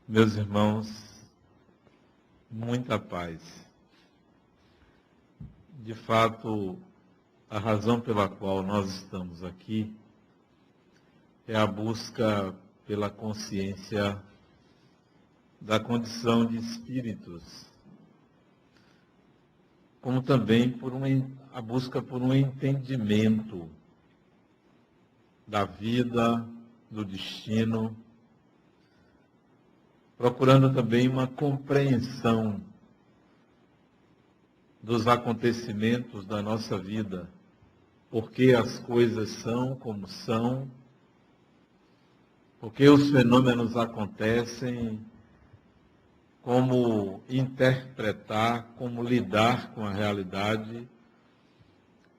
Meus irmãos, muita paz. De fato, a razão pela qual nós estamos aqui é a busca pela consciência da condição de espíritos, como também a busca por um entendimento da vida, do destino, procurando também uma compreensão dos acontecimentos da nossa vida, porque as coisas são como são, porque os fenômenos acontecem, como interpretar, como lidar com a realidade,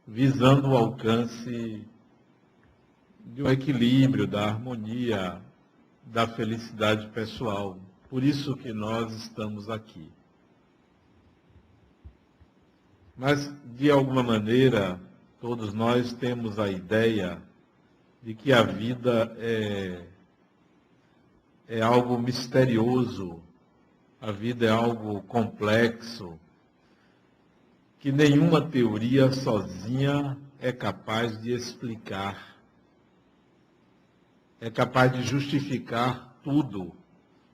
visando o alcance de um equilíbrio, da harmonia, da felicidade pessoal. Por isso que nós estamos aqui. Mas, de alguma maneira, todos nós temos a ideia de que a vida é algo misterioso, a vida é algo complexo, que nenhuma teoria sozinha é capaz de explicar, é capaz de justificar tudo.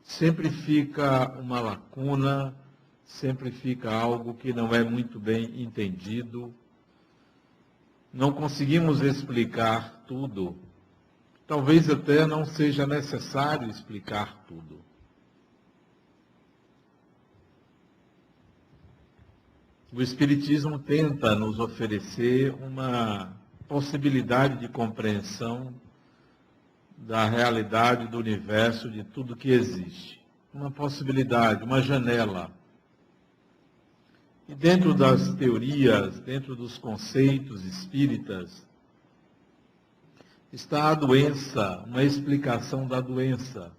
Sempre fica uma lacuna, sempre fica algo que não é muito bem entendido. Não conseguimos explicar tudo. Talvez até não seja necessário explicar tudo. O Espiritismo tenta nos oferecer uma possibilidade de compreensão da realidade do universo, de tudo que existe. Uma possibilidade, uma janela. E dentro das teorias, dentro dos conceitos espíritas, está a doença, uma explicação da doença.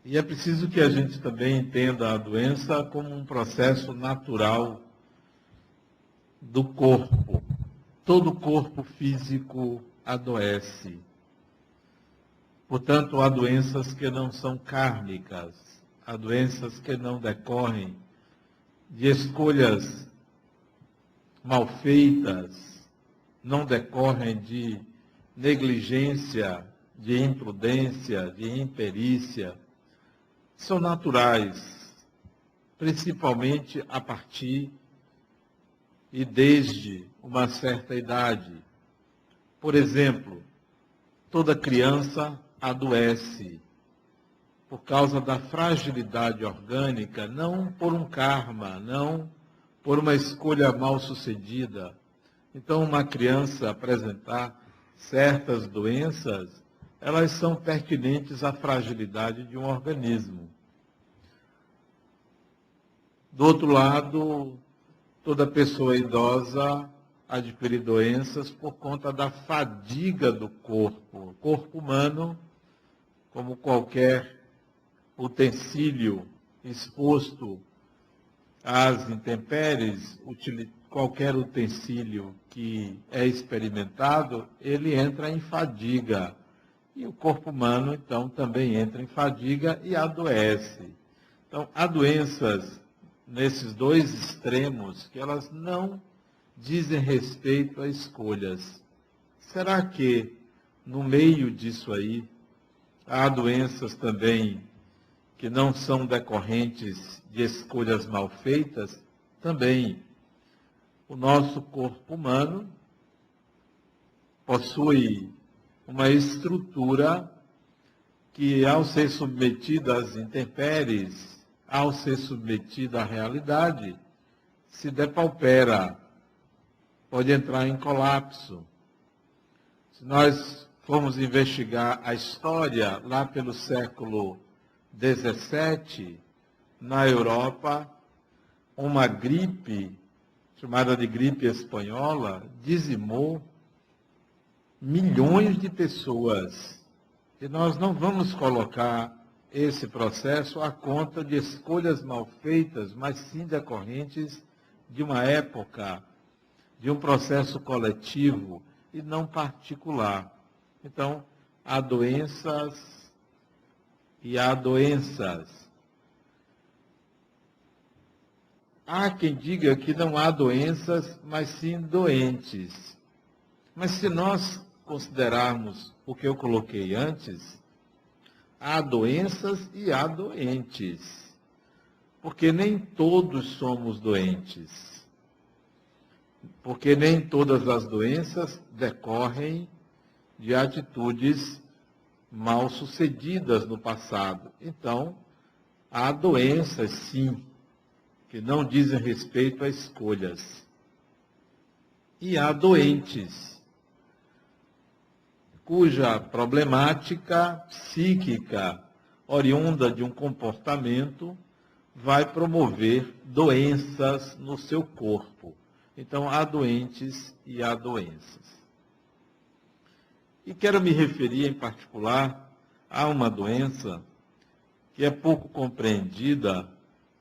E é preciso que a gente também entenda a doença como um processo natural do corpo. Todo corpo físico adoece. Portanto, há doenças que não são kármicas, há doenças que não decorrem de escolhas mal feitas, não decorrem de negligência, de imprudência, de imperícia. São naturais, principalmente a partir e desde uma certa idade. Por exemplo, toda criança adoece por causa da fragilidade orgânica, não por um karma, não por uma escolha mal sucedida. Então, uma criança apresentar certas doenças, elas são pertinentes à fragilidade de um organismo. Do outro lado, toda pessoa idosa adquire doenças por conta da fadiga do corpo. O corpo humano, como qualquer utensílio exposto às intempéries, qualquer utensílio que é experimentado, ele entra em fadiga. E o corpo humano, então, também entra em fadiga e adoece. Então, há doenças nesses dois extremos que elas não dizem respeito a escolhas. Será que, no meio disso aí, há doenças também que não são decorrentes de escolhas mal feitas? Também. O nosso corpo humano possui uma estrutura que, ao ser submetida às intempéries, ao ser submetida à realidade, se depaupera, pode entrar em colapso. Se nós formos investigar a história, lá pelo século XVII, na Europa, uma gripe, chamada de gripe espanhola, dizimou milhões de pessoas. E nós não vamos colocar esse processo à conta de escolhas mal feitas, mas sim decorrentes de uma época, de um processo coletivo e não particular. Então, há doenças e há doenças. Há quem diga que não há doenças, mas sim doentes. Mas se nós considerarmos o que eu coloquei antes, há doenças e há doentes. Porque nem todos somos doentes. Porque nem todas as doenças decorrem de atitudes mal sucedidas no passado. Então, há doenças, sim, que não dizem respeito a escolhas. E há doentes, cuja problemática psíquica, oriunda de um comportamento, vai promover doenças no seu corpo. Então, há doentes e há doenças. E quero me referir, em particular, a uma doença que é pouco compreendida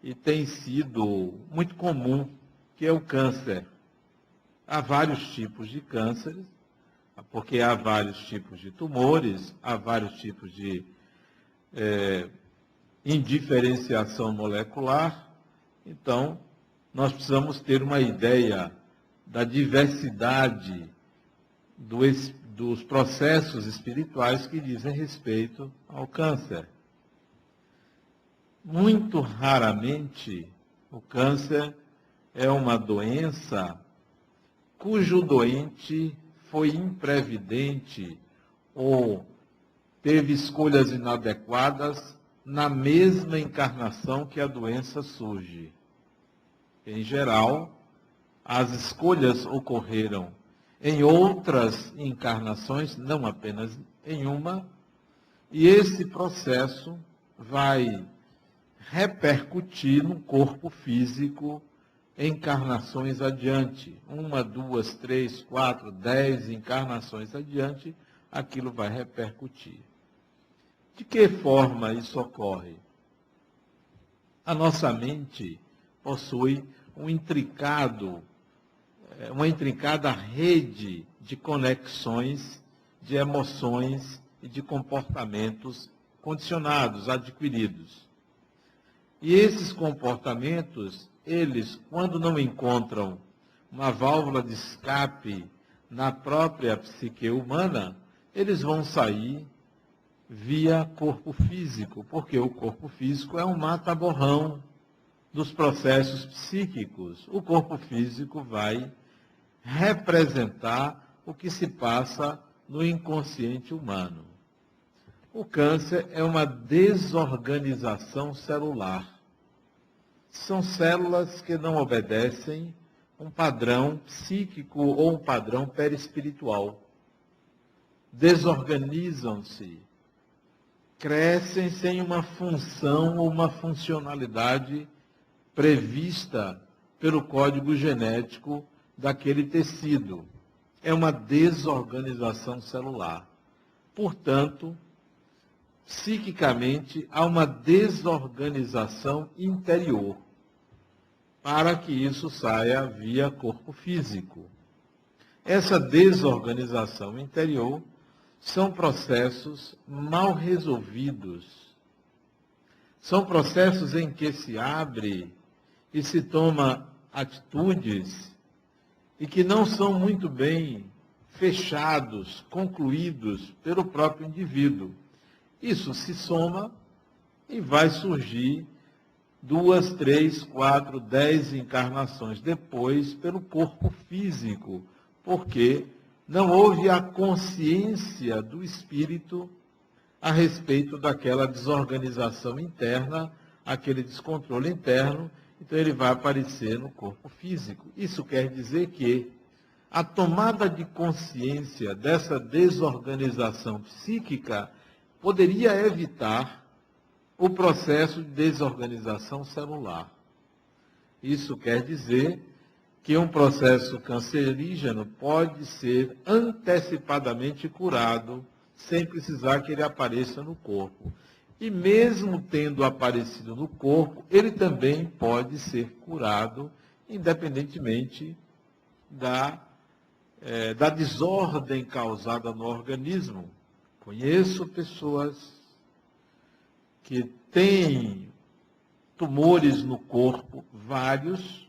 e tem sido muito comum, que é o câncer. Há vários tipos de cânceres, porque há vários tipos de tumores, há vários tipos de indiferenciação molecular. Então, nós precisamos ter uma ideia da diversidade dos processos espirituais que dizem respeito ao câncer. Muito raramente, o câncer é uma doença cujo doente foi imprevidente ou teve escolhas inadequadas na mesma encarnação que a doença surge. Em geral, as escolhas ocorreram em outras encarnações, não apenas em uma, e esse processo vai repercutir no corpo físico encarnações adiante. 1, 2, 3, 4, 10 encarnações adiante, aquilo vai repercutir. De que forma isso ocorre? A nossa mente possui uma intrincada rede de conexões, de emoções e de comportamentos condicionados, adquiridos. E esses comportamentos, eles, quando não encontram uma válvula de escape na própria psique humana, eles vão sair via corpo físico, porque o corpo físico é um mata-borrão dos processos psíquicos. O corpo físico vai representar o que se passa no inconsciente humano. O câncer é uma desorganização celular. São células que não obedecem um padrão psíquico ou um padrão perispiritual. Desorganizam-se, crescem sem uma função ou uma funcionalidade prevista pelo código genético daquele tecido. É uma desorganização celular. Portanto, psiquicamente, há uma desorganização interior para que isso saia via corpo físico. Essa desorganização interior são processos mal resolvidos. São processos em que se abre e se toma atitudes e que não são muito bem fechados, concluídos pelo próprio indivíduo. Isso se soma e vai surgir 2, 3, 4, 10 encarnações depois pelo corpo físico, porque não houve a consciência do espírito a respeito daquela desorganização interna, aquele descontrole interno, então ele vai aparecer no corpo físico. Isso quer dizer que a tomada de consciência dessa desorganização psíquica poderia evitar o processo de desorganização celular. Isso quer dizer que um processo cancerígeno pode ser antecipadamente curado sem precisar que ele apareça no corpo. E mesmo tendo aparecido no corpo, ele também pode ser curado, independentemente da desordem causada no organismo. Conheço pessoas que tem tumores no corpo, vários,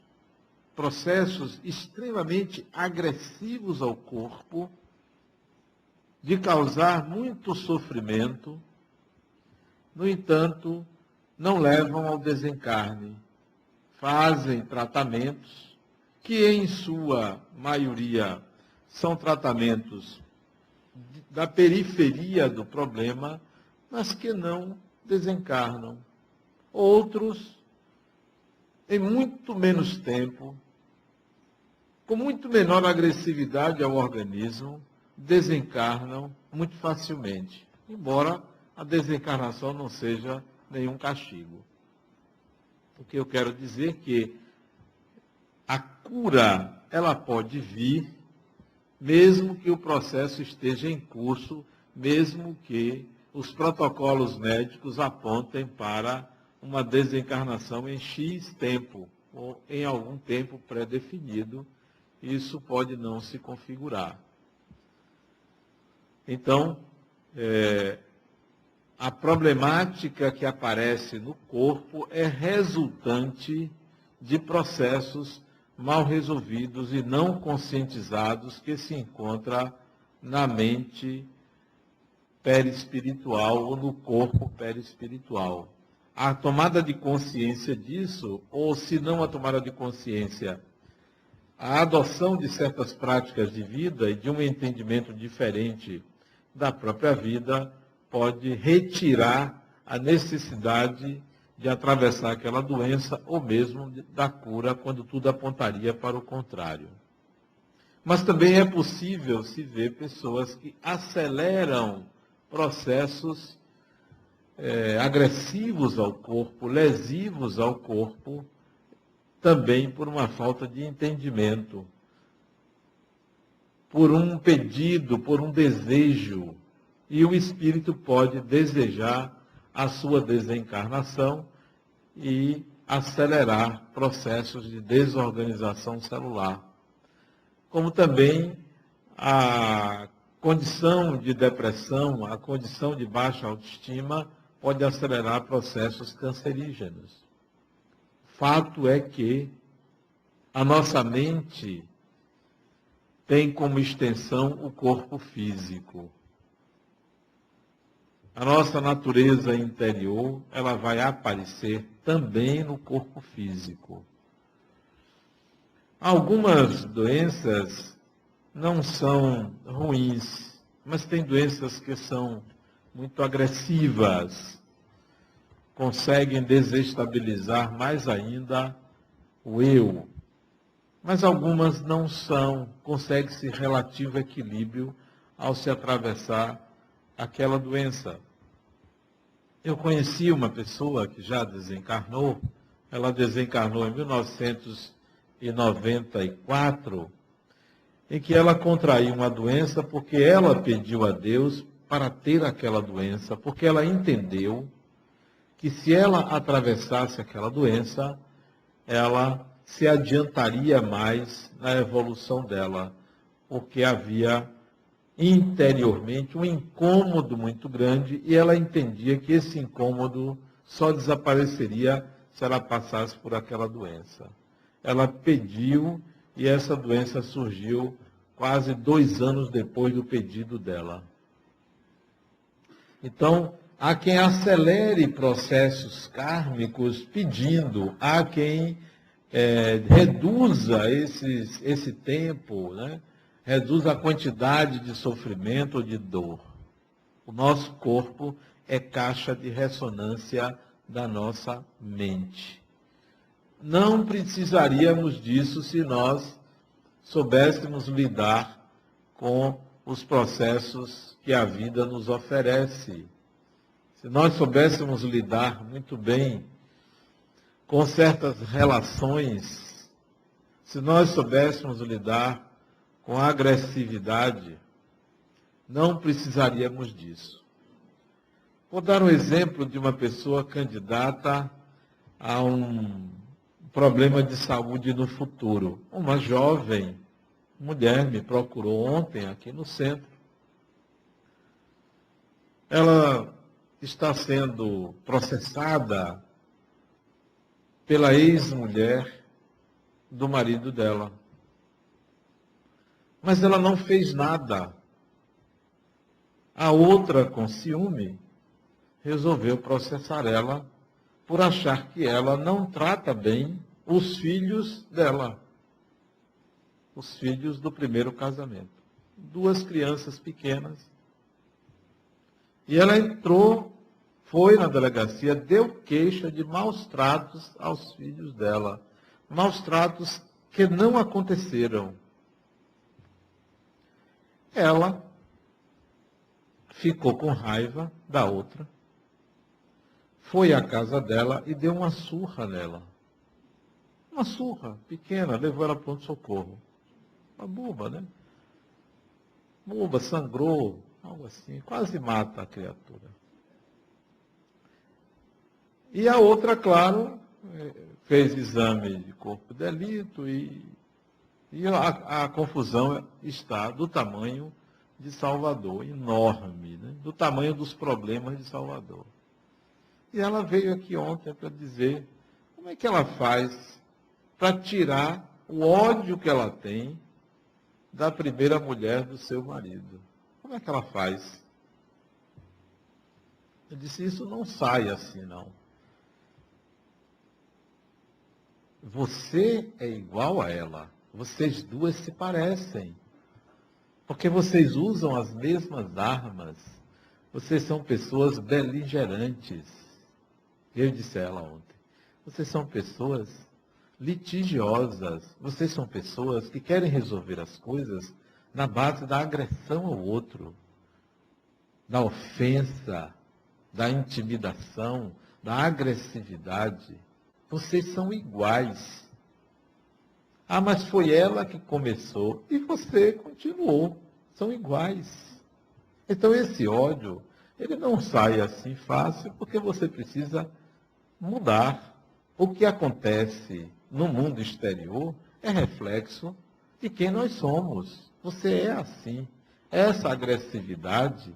processos extremamente agressivos ao corpo, de causar muito sofrimento, no entanto, não levam ao desencarne. Fazem tratamentos que, em sua maioria, são tratamentos da periferia do problema, mas que não desencarnam. Outros, em muito menos tempo, com muito menor agressividade ao organismo, desencarnam muito facilmente, embora a desencarnação não seja nenhum castigo. O que eu quero dizer é que a cura, ela pode vir, mesmo que o processo esteja em curso, mesmo que os protocolos médicos apontem para uma desencarnação em X tempo, ou em algum tempo pré-definido, isso pode não se configurar. Então, a problemática que aparece no corpo é resultante de processos mal resolvidos e não conscientizados que se encontra na mente perispiritual ou no corpo perispiritual. A tomada de consciência disso, ou se não a tomada de consciência, a adoção de certas práticas de vida e de um entendimento diferente da própria vida, pode retirar a necessidade de atravessar aquela doença ou mesmo da cura, quando tudo apontaria para o contrário. Mas também é possível se ver pessoas que aceleram processos agressivos ao corpo, lesivos ao corpo, também por uma falta de entendimento, por um pedido, por um desejo. E o espírito pode desejar a sua desencarnação e acelerar processos de desorganização celular. Como também a condição de depressão, a condição de baixa autoestima, pode acelerar processos cancerígenos. Fato é que a nossa mente tem como extensão o corpo físico. A nossa natureza interior, ela vai aparecer também no corpo físico. Algumas doenças não são ruins, mas tem doenças que são muito agressivas, conseguem desestabilizar mais ainda o eu. Mas algumas não são, consegue-se relativo equilíbrio ao se atravessar aquela doença. Eu conheci uma pessoa que já desencarnou, ela desencarnou em 1994, em que ela contraiu uma doença porque ela pediu a Deus para ter aquela doença, porque ela entendeu que se ela atravessasse aquela doença, ela se adiantaria mais na evolução dela, porque havia interiormente um incômodo muito grande e ela entendia que esse incômodo só desapareceria se ela passasse por aquela doença. Ela pediu e essa doença surgiu quase 2 anos depois do pedido dela. Então, há quem acelere processos kármicos pedindo, há quem reduza esse tempo, né? Reduz a quantidade de sofrimento ou de dor. O nosso corpo é caixa de ressonância da nossa mente. Não precisaríamos disso se nós soubéssemos lidar com os processos que a vida nos oferece. Se nós soubéssemos lidar muito bem com certas relações, se nós soubéssemos lidar com agressividade, não precisaríamos disso. Vou dar um exemplo de uma pessoa candidata a um problema de saúde no futuro. Uma jovem mulher me procurou ontem aqui no centro. Ela está sendo processada pela ex-mulher do marido dela. Mas ela não fez nada. A outra, com ciúme, resolveu processar ela por achar que ela não trata bem os filhos dela, os filhos do primeiro casamento. 2 crianças pequenas. E ela entrou, foi na delegacia, deu queixa de maus tratos aos filhos dela. Maus tratos que não aconteceram. Ela ficou com raiva da outra, foi à casa dela e deu uma surra nela. Uma surra pequena, levou ela para o pronto-socorro. Uma boba, né? Boba, sangrou, algo assim, quase mata a criatura. E a outra, claro, fez exame de corpo de delito e a confusão está do tamanho de Salvador, enorme, né? Do tamanho dos problemas de Salvador. E ela veio aqui ontem para dizer como é que ela faz para tirar o ódio que ela tem da primeira mulher do seu marido. Como é que ela faz? Eu disse, isso não sai assim, não. Você é igual a ela. Vocês duas se parecem. Porque vocês usam as mesmas armas. Vocês são pessoas beligerantes. Eu disse a ela ontem. Vocês são pessoas litigiosas. Vocês são pessoas que querem resolver as coisas na base da agressão ao outro, da ofensa, da intimidação, da agressividade. Vocês são iguais. Ah, mas foi ela que começou e você continuou. São iguais. Então esse ódio, ele não sai assim fácil porque você precisa mudar. O que acontece no mundo exterior é reflexo de quem nós somos. Você é assim. Essa agressividade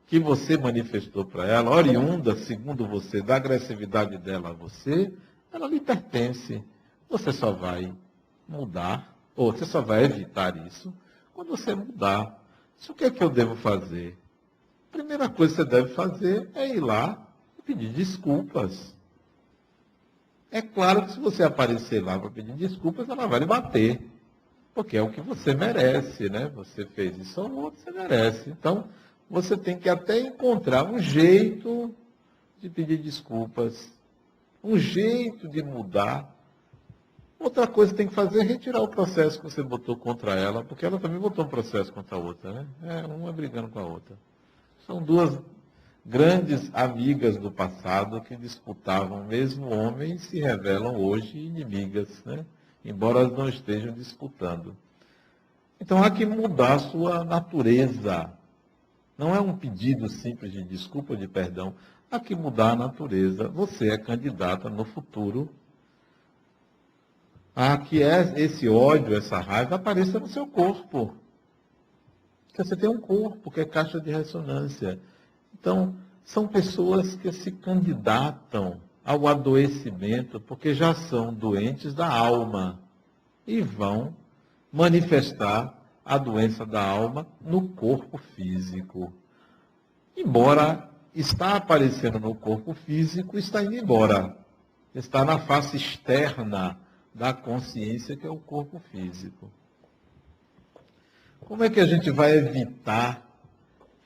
que você manifestou para ela, oriunda, segundo você, da agressividade dela a você, ela lhe pertence. Você só vai mudar, ou você só vai evitar isso, quando você mudar. O que é que eu devo fazer? A primeira coisa que você deve fazer é ir lá e pedir desculpas. É claro que se você aparecer lá para pedir desculpas, ela vai lhe bater. Porque é o que você merece, né? Você fez isso ao outro, você merece. Então, você tem que até encontrar um jeito de pedir desculpas, um jeito de mudar. Outra coisa que tem que fazer é retirar o processo que você botou contra ela, porque ela também botou um processo contra a outra, né? Uma brigando com a outra. São 2 grandes amigas do passado que disputavam o mesmo homem e se revelam hoje inimigas, né? Embora elas não estejam disputando. Então há que mudar a sua natureza. Não é um pedido simples de desculpa ou de perdão. Há que mudar a natureza. Você é candidata no futuro a que esse ódio, essa raiva apareça no seu corpo. Porque você tem um corpo que é caixa de ressonância. Então, são pessoas que se candidatam ao adoecimento porque já são doentes da alma e vão manifestar a doença da alma no corpo físico. Embora está aparecendo no corpo físico, está indo embora. Está na face externa da consciência, que é o corpo físico. Como é que a gente vai evitar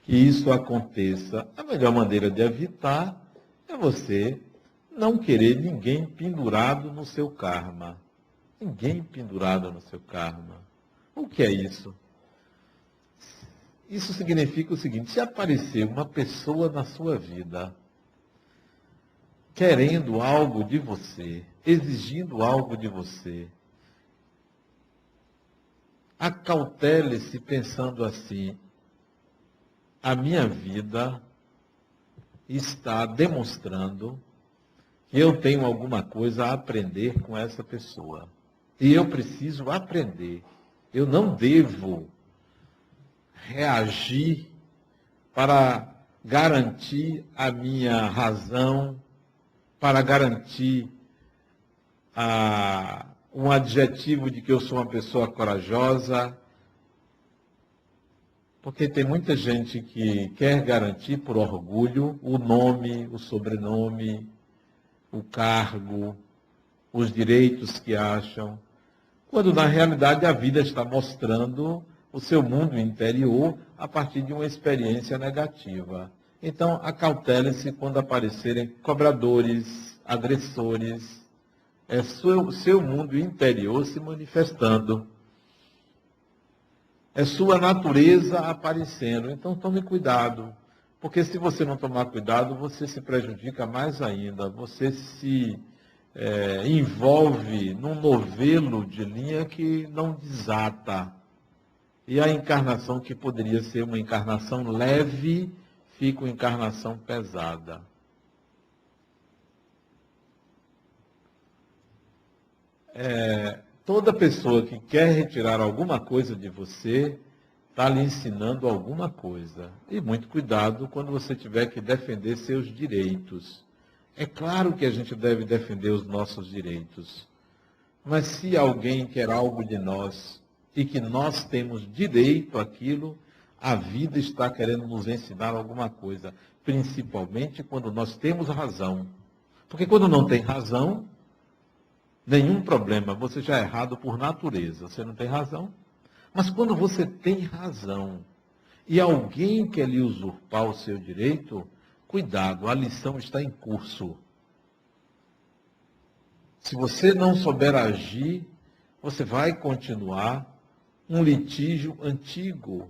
que isso aconteça? A melhor maneira de evitar é você não querer ninguém pendurado no seu karma. Ninguém pendurado no seu karma. O que é isso? Isso significa o seguinte: se aparecer uma pessoa na sua vida querendo algo de você, exigindo algo de você, acautele-se pensando assim: a minha vida está demonstrando que eu tenho alguma coisa a aprender com essa pessoa. E eu preciso aprender. Eu não devo reagir para garantir a minha razão, para garantir um adjetivo de que eu sou uma pessoa corajosa. Porque tem muita gente que quer garantir por orgulho o nome, o sobrenome, o cargo, os direitos que acham, quando na realidade a vida está mostrando o seu mundo interior a partir de uma experiência negativa. Então, acautele-se quando aparecerem cobradores, agressores, é seu mundo interior se manifestando. É sua natureza aparecendo. Então, tome cuidado. Porque se você não tomar cuidado, você se prejudica mais ainda. Você se envolve num novelo de linha que não desata. E a encarnação, que poderia ser uma encarnação leve, fica uma encarnação pesada. Toda pessoa que quer retirar alguma coisa de você, está lhe ensinando alguma coisa. E muito cuidado quando você tiver que defender seus direitos. É claro que a gente deve defender os nossos direitos. Mas se alguém quer algo de nós e que nós temos direito àquilo, a vida está querendo nos ensinar alguma coisa. Principalmente quando nós temos razão. Porque quando não tem razão, nenhum problema, você já é errado por natureza, você não tem razão. Mas quando você tem razão e alguém quer lhe usurpar o seu direito, cuidado, a lição está em curso. Se você não souber agir, você vai continuar um litígio antigo.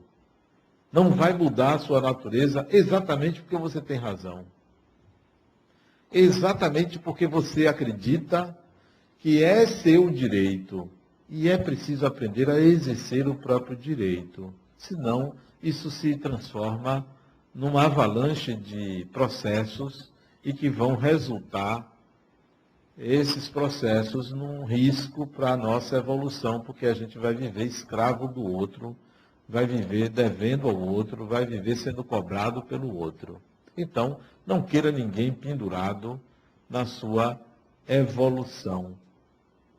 Não vai mudar a sua natureza exatamente porque você tem razão. Exatamente porque você acredita que é seu direito. E é preciso aprender a exercer o próprio direito. Senão, isso se transforma numa avalanche de processos e que vão resultar, esses processos, num risco para a nossa evolução, porque a gente vai viver escravo do outro, vai viver devendo ao outro, vai viver sendo cobrado pelo outro. Então, não queira ninguém pendurado na sua evolução.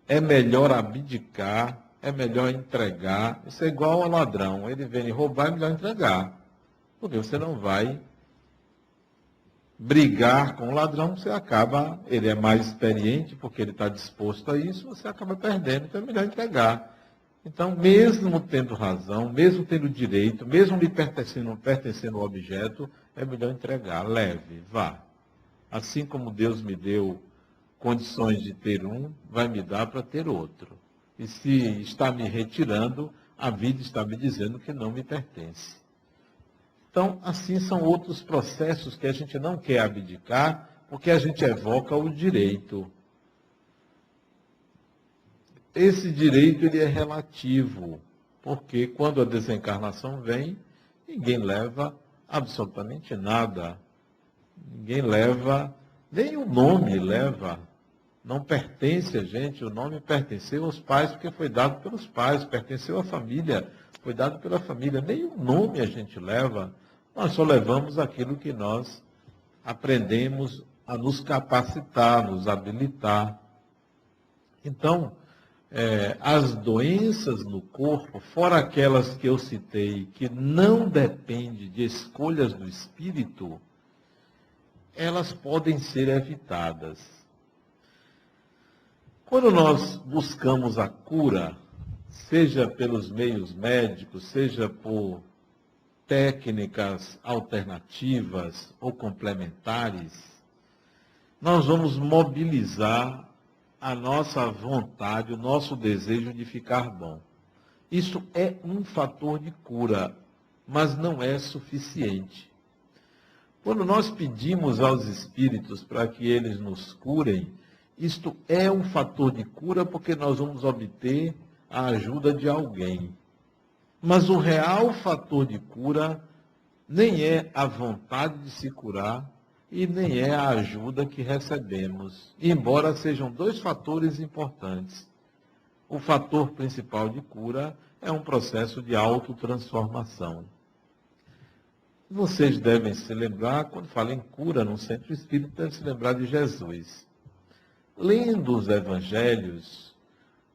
É melhor abdicar, é melhor entregar. Isso é igual ao ladrão. Ele vem roubar, é melhor entregar. Porque você não vai brigar com o ladrão, você acaba, ele é mais experiente, porque ele está disposto a isso, você acaba perdendo, então é melhor entregar. Então, mesmo tendo razão, mesmo tendo direito, mesmo lhe pertencendo ao objeto, é melhor entregar. Leve, vá. Assim como Deus me deu condições de ter um, vai me dar para ter outro. E se está me retirando, a vida está me dizendo que não me pertence. Então, assim são outros processos que a gente não quer abdicar, porque a gente evoca o direito. Esse direito ele é relativo, porque quando a desencarnação vem, ninguém leva absolutamente nada. Ninguém leva, nem o nome leva. Não pertence a gente, o nome pertenceu aos pais, porque foi dado pelos pais, pertenceu à família, foi dado pela família. Nem o nome a gente leva, nós só levamos aquilo que nós aprendemos a nos capacitar, nos habilitar. Então, as doenças no corpo, fora aquelas que eu citei, que não dependem de escolhas do espírito, elas podem ser evitadas. Quando nós buscamos a cura, seja pelos meios médicos, seja por técnicas alternativas ou complementares, nós vamos mobilizar a nossa vontade, o nosso desejo de ficar bom. Isso é um fator de cura, mas não é suficiente. Quando nós pedimos aos espíritos para que eles nos curem, isto é um fator de cura porque nós vamos obter a ajuda de alguém. Mas o real fator de cura nem é a vontade de se curar e nem é a ajuda que recebemos, embora sejam dois fatores importantes. O fator principal de cura é um processo de autotransformação. Vocês devem se lembrar, quando fala em cura num centro espírita, devem se lembrar de Jesus. Lendo os evangelhos,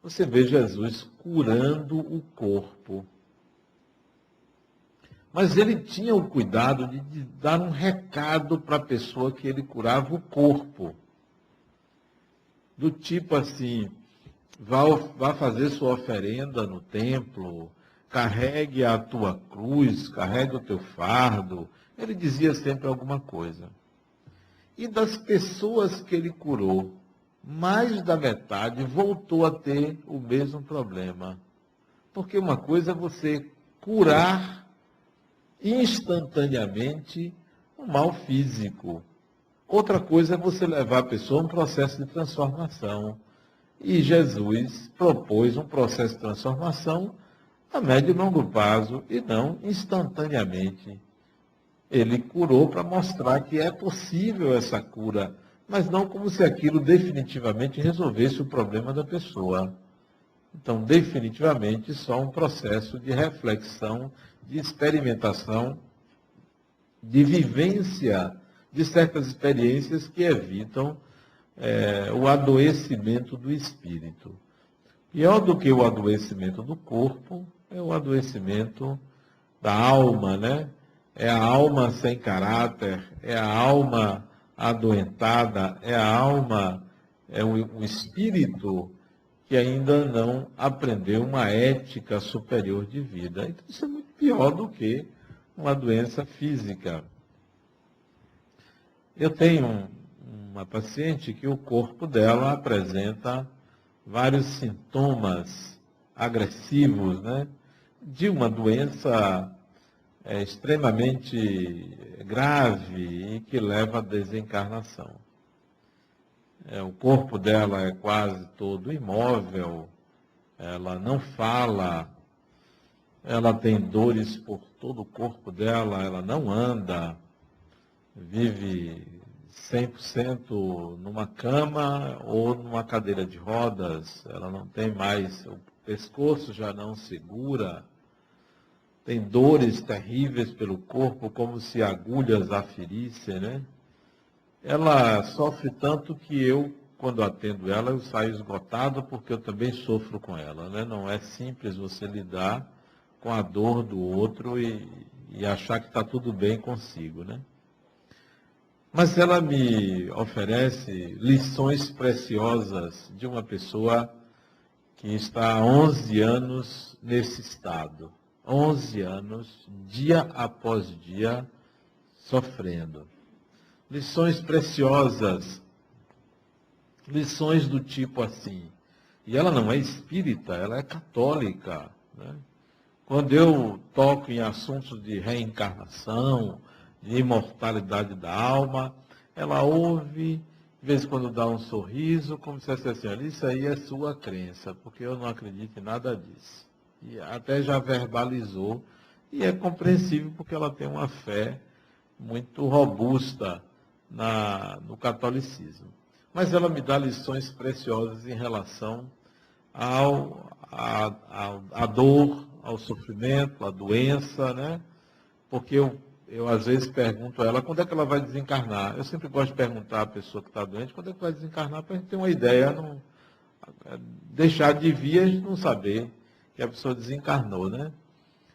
você vê Jesus curando o corpo. Mas ele tinha o cuidado de dar um recado para a pessoa que ele curava o corpo. Do tipo assim, vá fazer sua oferenda no templo, carregue a tua cruz, carregue o teu fardo. Ele dizia sempre alguma coisa. E das pessoas que ele curou, mais da metade voltou a ter o mesmo problema. Porque uma coisa é você curar instantaneamente um mal físico. Outra coisa é você levar a pessoa a um processo de transformação. E Jesus propôs um processo de transformação a médio e longo prazo e não instantaneamente. Ele curou para mostrar que é possível essa cura, mas não como se aquilo definitivamente resolvesse o problema da pessoa. Então, definitivamente, só um processo de reflexão, de experimentação, de vivência de certas experiências que evitam o adoecimento do espírito. Pior do que o adoecimento do corpo é o adoecimento da alma, né? É a alma sem caráter, é a alma adoentada, é a alma, é o espírito que ainda não aprendeu uma ética superior de vida. Então, isso é muito pior do que uma doença física. Eu tenho uma paciente que o corpo dela apresenta vários sintomas agressivos, né, de uma doença extremamente grave e que leva à desencarnação. O corpo dela é quase todo imóvel, ela não fala, ela tem dores por todo o corpo dela, ela não anda, vive 100% numa cama ou numa cadeira de rodas, ela não tem mais, o pescoço já não segura, tem dores terríveis pelo corpo, como se agulhas a ferissem, né? Ela sofre tanto que eu, quando atendo ela, eu saio esgotado porque eu também sofro com ela, né? Não é simples você lidar com a dor do outro e achar que está tudo bem consigo, né? Mas ela me oferece lições preciosas de uma pessoa que está há 11 anos nesse estado. 11 anos, dia após dia, sofrendo. Lições preciosas, lições do tipo assim. E ela não é espírita, ela é católica, né? Quando eu toco em assuntos de reencarnação, de imortalidade da alma, ela ouve, de vez em quando dá um sorriso, como se fosse assim, olha, isso aí é sua crença, porque eu não acredito em nada disso. E até já verbalizou, e é compreensível porque ela tem uma fé muito robusta no catolicismo. Mas ela me dá lições preciosas em relação à dor, ao sofrimento, à doença, né? Porque eu às vezes pergunto a ela quando é que ela vai desencarnar. Eu sempre gosto de perguntar à pessoa que está doente quando é que vai desencarnar, para a gente ter uma ideia, não deixar de vir e não saber que a pessoa desencarnou, né?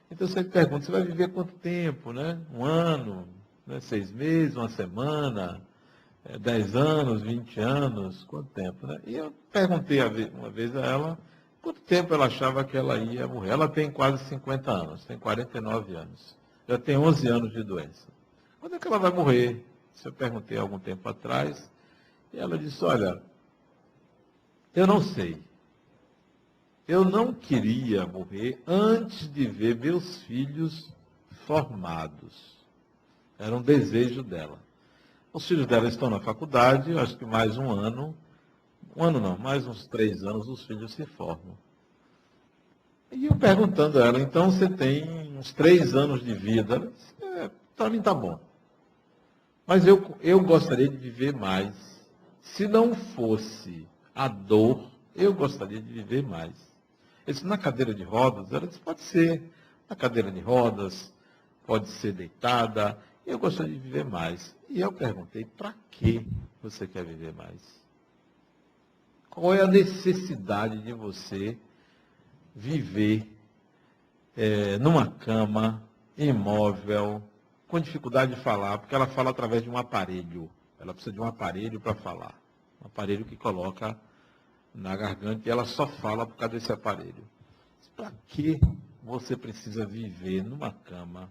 Então eu sempre pergunto, você vai viver quanto tempo, né? 1 ano, né? 6 meses, 1 semana, 10 anos, 20 anos, quanto tempo, né? E eu perguntei uma vez a ela quanto tempo ela achava que ela ia morrer. Ela tem quase 50 anos, tem 49 anos. Já tem 11 anos de doença. Quando é que ela vai morrer? Isso eu perguntei há algum tempo atrás. E ela disse, olha, eu não sei. Eu não queria morrer antes de ver meus filhos formados. Era um desejo dela. Os filhos dela estão na faculdade, eu acho que mais um ano não, mais uns 3 anos os filhos se formam. E eu perguntando a ela, então você tem uns 3 anos de vida? Ela disse, para mim está bom. Mas eu gostaria de viver mais. Se não fosse a dor, eu gostaria de viver mais. Eu disse, na cadeira de rodas? Ela disse, pode ser. Na cadeira de rodas, pode ser deitada. Eu gostaria de viver mais. E eu perguntei, para que você quer viver mais? Qual é a necessidade de você viver numa cama, imóvel, com dificuldade de falar, porque ela fala através de um aparelho. Ela precisa de um aparelho para falar. Um aparelho que coloca na garganta e ela só fala por causa desse aparelho. Para que você precisa viver numa cama?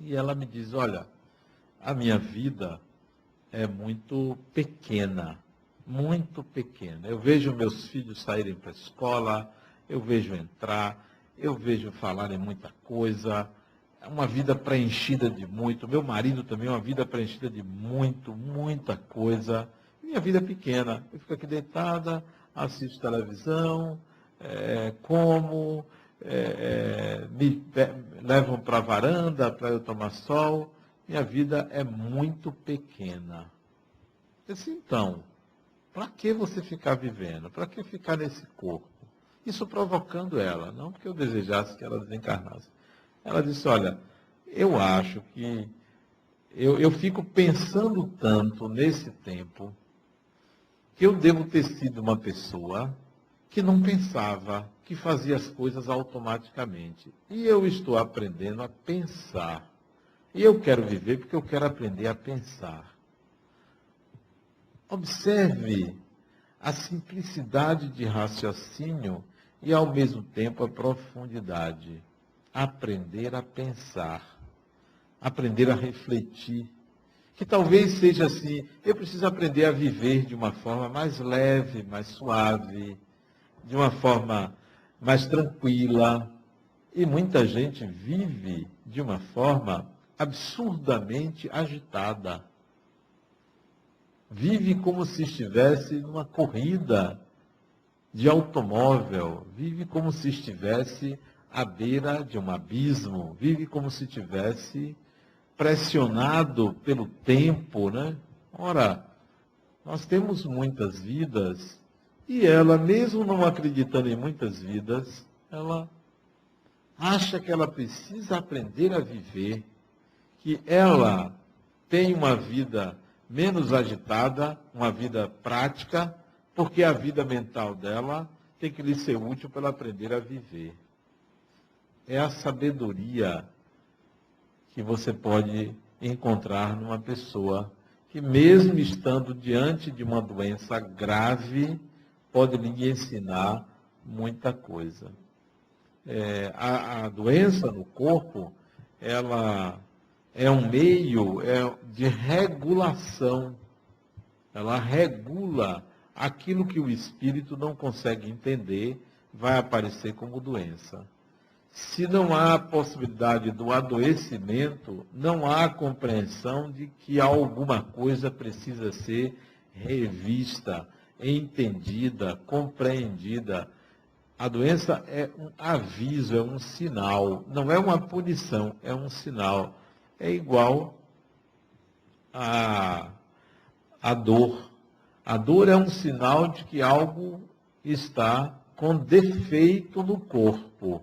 E ela me diz, olha, a minha vida é muito pequena, muito pequena. Eu vejo meus filhos saírem para a escola, eu vejo entrar, eu vejo falarem muita coisa, é uma vida preenchida de muito. Meu marido também é uma vida preenchida de muita coisa. Minha vida é pequena. Eu fico aqui deitada, assisto televisão, como, me levam para a varanda para eu tomar sol. Minha vida é muito pequena. Eu disse, então, para que você ficar vivendo? Para que ficar nesse corpo? Isso provocando ela, não porque eu desejasse que ela desencarnasse. Ela disse, olha, eu acho que eu fico pensando tanto nesse tempo que eu devo ter sido uma pessoa que não pensava, que fazia as coisas automaticamente. E eu estou aprendendo a pensar. E eu quero viver porque eu quero aprender a pensar. Observe a simplicidade de raciocínio e, ao mesmo tempo, a profundidade. Aprender a pensar, aprender a refletir. Que talvez seja assim, eu preciso aprender a viver de uma forma mais leve, mais suave, de uma forma mais tranquila. E muita gente vive de uma forma absurdamente agitada. Vive como se estivesse numa corrida de automóvel, vive como se estivesse à beira de um abismo, vive como se estivesse pressionado pelo tempo, né? Ora, nós temos muitas vidas e ela, mesmo não acreditando em muitas vidas, ela acha que ela precisa aprender a viver, que ela tem uma vida menos agitada, uma vida prática, porque a vida mental dela tem que lhe ser útil para ela aprender a viver. É a sabedoria que você pode encontrar numa pessoa que, mesmo estando diante de uma doença grave, pode lhe ensinar muita coisa. A doença no corpo, ela é um meio de regulação. Ela regula aquilo que o espírito não consegue entender, vai aparecer como doença. Se não há possibilidade do adoecimento, não há compreensão de que alguma coisa precisa ser revista, entendida, compreendida. A doença é um aviso, é um sinal, não é uma punição, é um sinal. É igual a dor. A dor é um sinal de que algo está com defeito no corpo.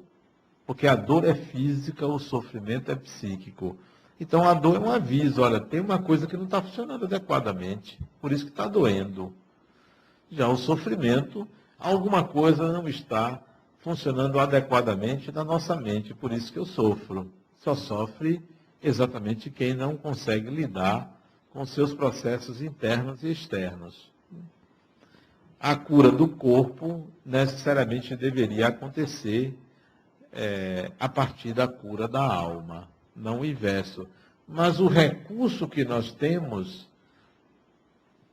Porque a dor é física, o sofrimento é psíquico. Então a dor é um aviso, olha, tem uma coisa que não está funcionando adequadamente, por isso que está doendo. Já o sofrimento, alguma coisa não está funcionando adequadamente na nossa mente, por isso que eu sofro. Só sofre exatamente quem não consegue lidar com seus processos internos e externos. A cura do corpo necessariamente deveria acontecer a partir da cura da alma, não o inverso. Mas o recurso que nós temos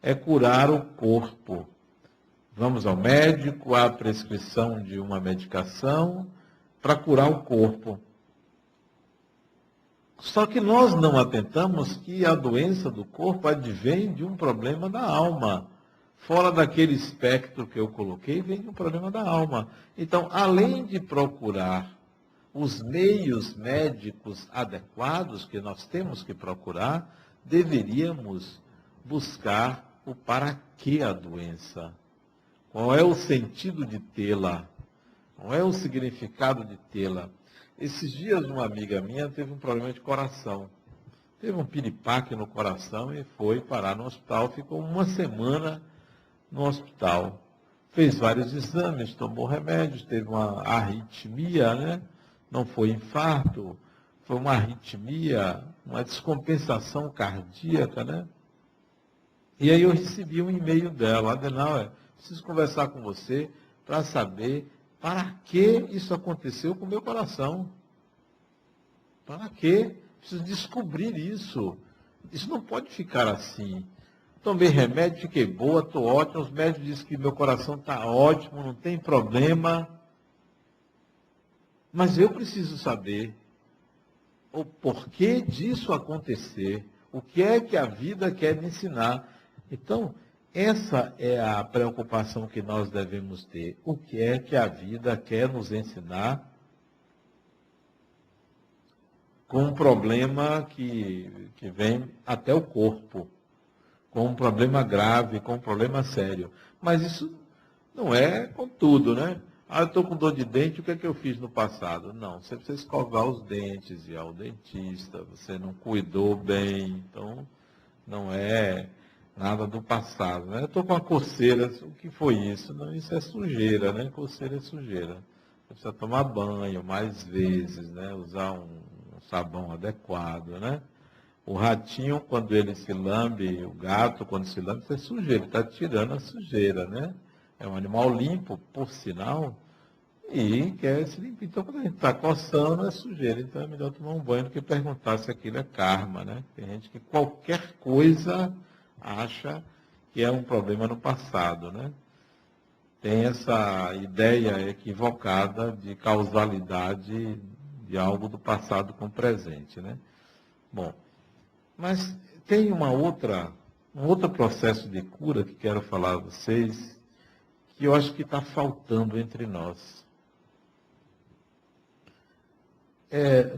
é curar o corpo. Vamos ao médico, há a prescrição de uma medicação para curar o corpo. Só que nós não atentamos que a doença do corpo advém de um problema da alma. Fora daquele espectro que eu coloquei, vem de um problema da alma. Então, além de procurar os meios médicos adequados que nós temos que procurar, deveríamos buscar o para que a doença. Qual é o sentido de tê-la? Qual é o significado de tê-la? Esses dias uma amiga minha teve um problema de coração. Teve um piripaque no coração e foi parar no hospital. Ficou uma semana no hospital. Fez vários exames, tomou remédios, teve uma arritmia, né? Não foi infarto, foi uma arritmia, uma descompensação cardíaca, né? E aí eu recebi um e-mail dela: Adenauer, preciso conversar com você para saber para que isso aconteceu com o meu coração. Para quê? Preciso descobrir isso. Isso não pode ficar assim. Tomei remédio, fiquei boa, estou ótimo. Os médicos dizem que meu coração está ótimo, não tem problema. Mas eu preciso saber o porquê disso acontecer. O que é que a vida quer me ensinar. Então, essa é a preocupação que nós devemos ter. O que é que a vida quer nos ensinar com um problema que vem até o corpo, com um problema grave, com um problema sério. Mas isso não é com tudo, né? Ah, eu estou com dor de dente, o que é que eu fiz no passado? Não, você precisa escovar os dentes, ir ao dentista, você não cuidou bem, então não é nada do passado, né? Eu estou com uma coceira, o que foi isso? Não, isso é sujeira, né? Coceira é sujeira. Você precisa tomar banho mais vezes, né? Usar um sabão adequado, né? O ratinho, quando ele se lambe, o gato, quando se lambe, isso é sujeira, ele está tirando a sujeira, né? É um animal limpo, por sinal, e quer se limpar. Então, quando a gente está coçando, é sujeira. Então, é melhor tomar um banho do que perguntar se aquilo é karma, né? Tem gente que qualquer coisa acha que é um problema no passado, né? Tem essa ideia equivocada de causalidade de algo do passado com o presente, né? Bom, mas tem um outro processo de cura que quero falar a vocês, que eu acho que está faltando entre nós.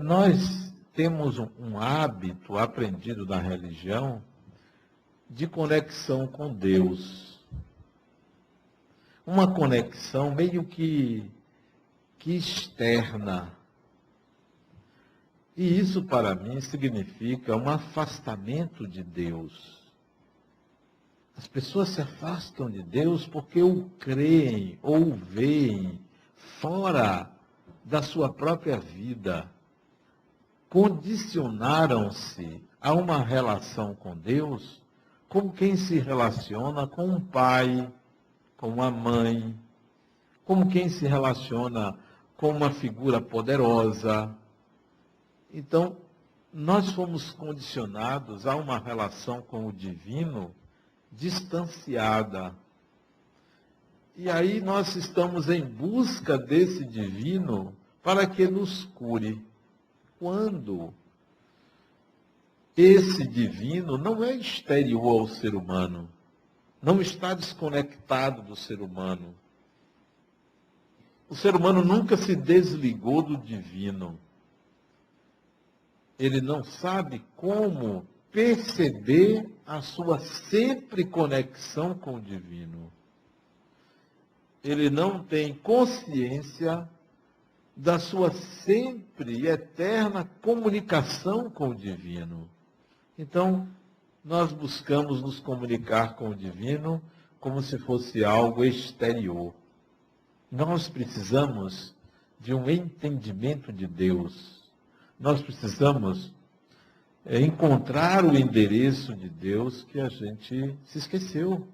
Nós temos um hábito aprendido na religião de conexão com Deus. Uma conexão meio que externa. E isso, para mim, significa um afastamento de Deus. As pessoas se afastam de Deus porque o creem ou o veem fora da sua própria vida. Condicionaram-se a uma relação com Deus como quem se relaciona com um pai, com uma mãe, como quem se relaciona com uma figura poderosa. Então, nós fomos condicionados a uma relação com o divino distanciada. E aí nós estamos em busca desse divino para que nos cure. Quando esse divino não é exterior ao ser humano, não está desconectado do ser humano. O ser humano nunca se desligou do divino. Ele não sabe como perceber a sua sempre conexão com o divino. Ele não tem consciência da sua sempre e eterna comunicação com o divino. Então, nós buscamos nos comunicar com o divino como se fosse algo exterior. Nós precisamos de um entendimento de Deus. Nós precisamos encontrar o endereço de Deus que a gente se esqueceu.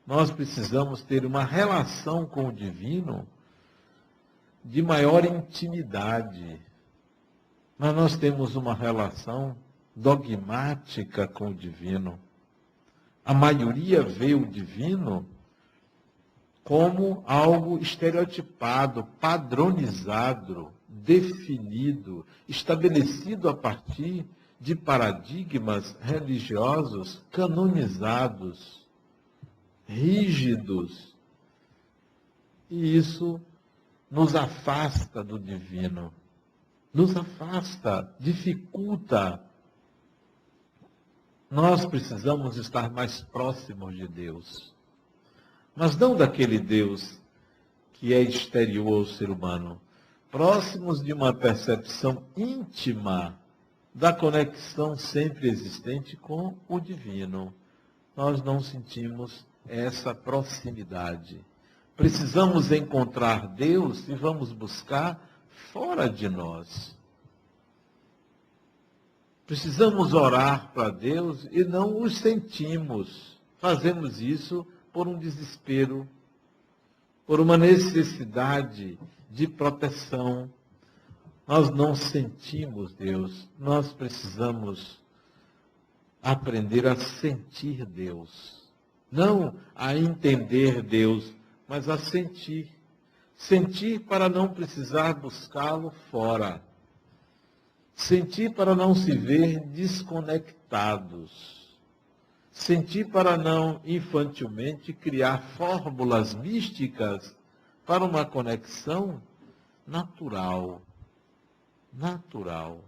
Nós precisamos ter uma relação com o divino de maior intimidade. Mas nós temos uma relação dogmática com o divino. A maioria vê o divino como algo estereotipado, padronizado, definido, estabelecido a partir de paradigmas religiosos canonizados, rígidos. E isso nos afasta do divino, nos afasta, dificulta. Nós precisamos estar mais próximos de Deus, mas não daquele Deus que é exterior ao ser humano, próximos de uma percepção íntima da conexão sempre existente com o divino. Nós não sentimos essa proximidade. Precisamos encontrar Deus e vamos buscar fora de nós. Precisamos orar para Deus e não os sentimos. Fazemos isso por um desespero, por uma necessidade de proteção. Nós não sentimos Deus. Nós precisamos aprender a sentir Deus. Não a entender Deus, mas a sentir. Sentir para não precisar buscá-lo fora. Sentir para não se ver desconectados. Sentir para não, infantilmente, criar fórmulas místicas para uma conexão natural. Natural.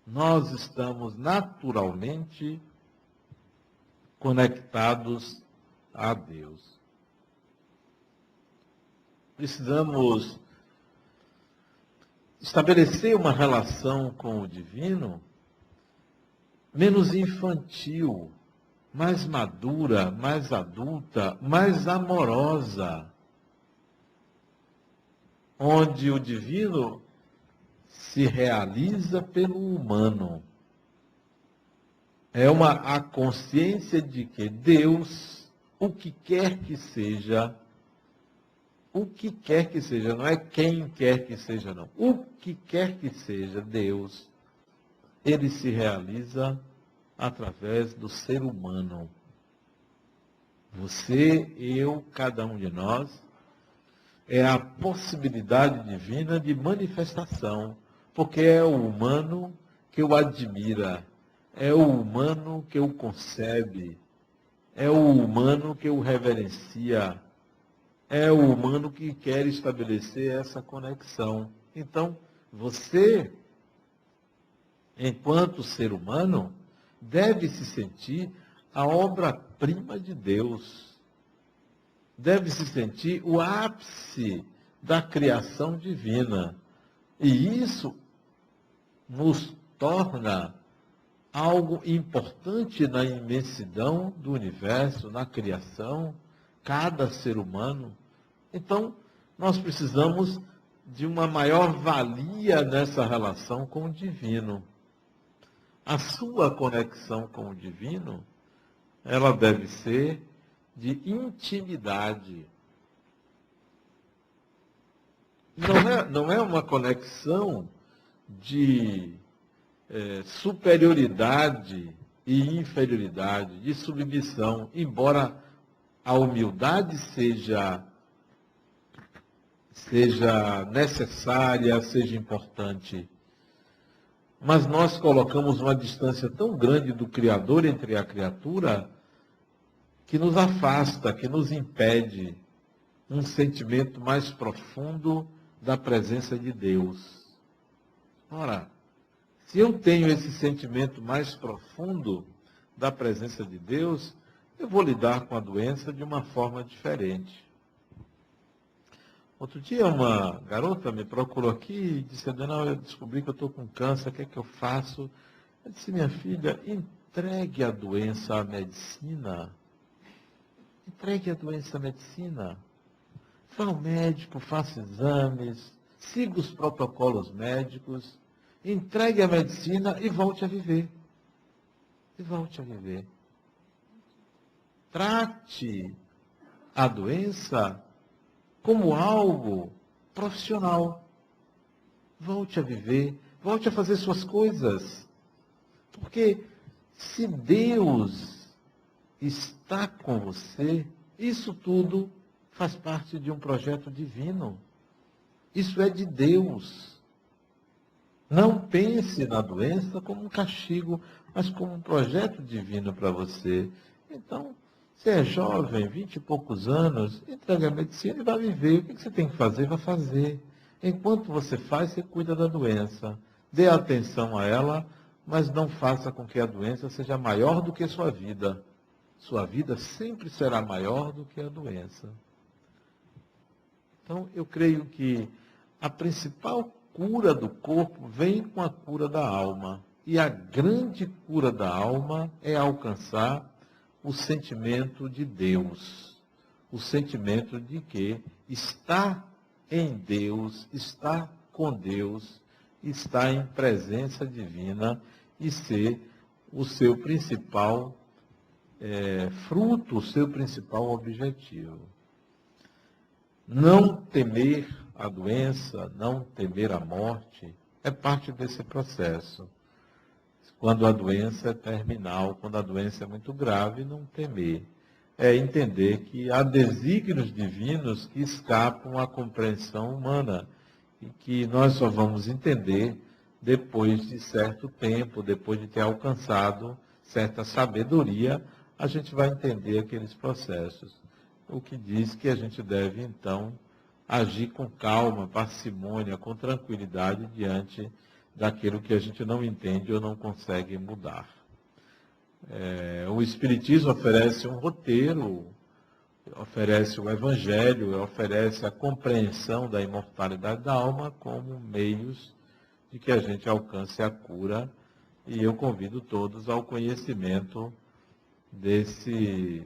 Nós estamos naturalmente conectados a Deus. Precisamos estabelecer uma relação com o divino menos infantil, mais madura, mais adulta, mais amorosa, onde o divino se realiza pelo humano. É a consciência de que Deus, o que quer que seja, não é quem quer que seja, não. O que quer que seja Deus, ele se realiza através do ser humano. Você, eu, cada um de nós, é a possibilidade divina de manifestação, porque é o humano que o admira, é o humano que o concebe, é o humano que o reverencia, é o humano que quer estabelecer essa conexão. Então, você, enquanto ser humano, deve se sentir a obra-prima de Deus. Deve se sentir o ápice da criação divina. E isso nos torna algo importante na imensidão do universo, na criação, cada ser humano. Então, nós precisamos de uma maior valia nessa relação com o divino. A sua conexão com o divino, ela deve ser de intimidade. Não é uma conexão de superioridade e inferioridade, de submissão, embora a humildade seja necessária, seja importante. Mas nós colocamos uma distância tão grande do Criador entre a criatura que nos afasta, que nos impede um sentimento mais profundo da presença de Deus. Ora, se eu tenho esse sentimento mais profundo da presença de Deus, eu vou lidar com a doença de uma forma diferente. Outro dia uma garota me procurou aqui e disse: Adenal, eu descobri que eu estou com câncer, o que é que eu faço? Eu disse: minha filha, entregue a doença à medicina. Entregue a doença à medicina. Vá ao médico, faça exames, siga os protocolos médicos, entregue a medicina e volte a viver. E volte a viver. Trate a doença como algo profissional. Volte a viver, volte a fazer suas coisas. Porque se Deus está com você, isso tudo faz parte de um projeto divino. Isso é de Deus. Não pense na doença como um castigo, mas como um projeto divino para você. Então, você é jovem, 20 e poucos anos, entrega a medicina e vai viver. O que você tem que fazer? Vai fazer. Enquanto você faz, você cuida da doença. Dê atenção a ela, mas não faça com que a doença seja maior do que sua vida. Sua vida sempre será maior do que a doença. Então, eu creio que a principal cura do corpo vem com a cura da alma. E a grande cura da alma é alcançar o sentimento de Deus. O sentimento de que está em Deus, está com Deus, está em presença divina e ser o seu principal fruto, o seu principal objetivo. Não temer a doença, não temer a morte, é parte desse processo. Quando a doença é terminal, quando a doença é muito grave, não temer. É entender que há desígnios divinos que escapam à compreensão humana e que nós só vamos entender depois de certo tempo, depois de ter alcançado certa sabedoria, a gente vai entender aqueles processos. O que diz que a gente deve, então, agir com calma, parcimônia, com tranquilidade diante daquilo que a gente não entende ou não consegue mudar. O Espiritismo oferece um roteiro, oferece o Evangelho, oferece a compreensão da imortalidade da alma como meios de que a gente alcance a cura, e eu convido todos ao conhecimento desses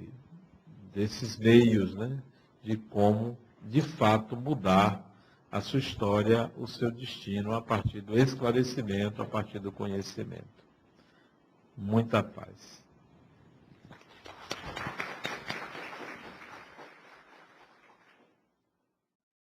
meios, né, de como, de fato, mudar a sua história, o seu destino, a partir do esclarecimento, a partir do conhecimento. Muita paz.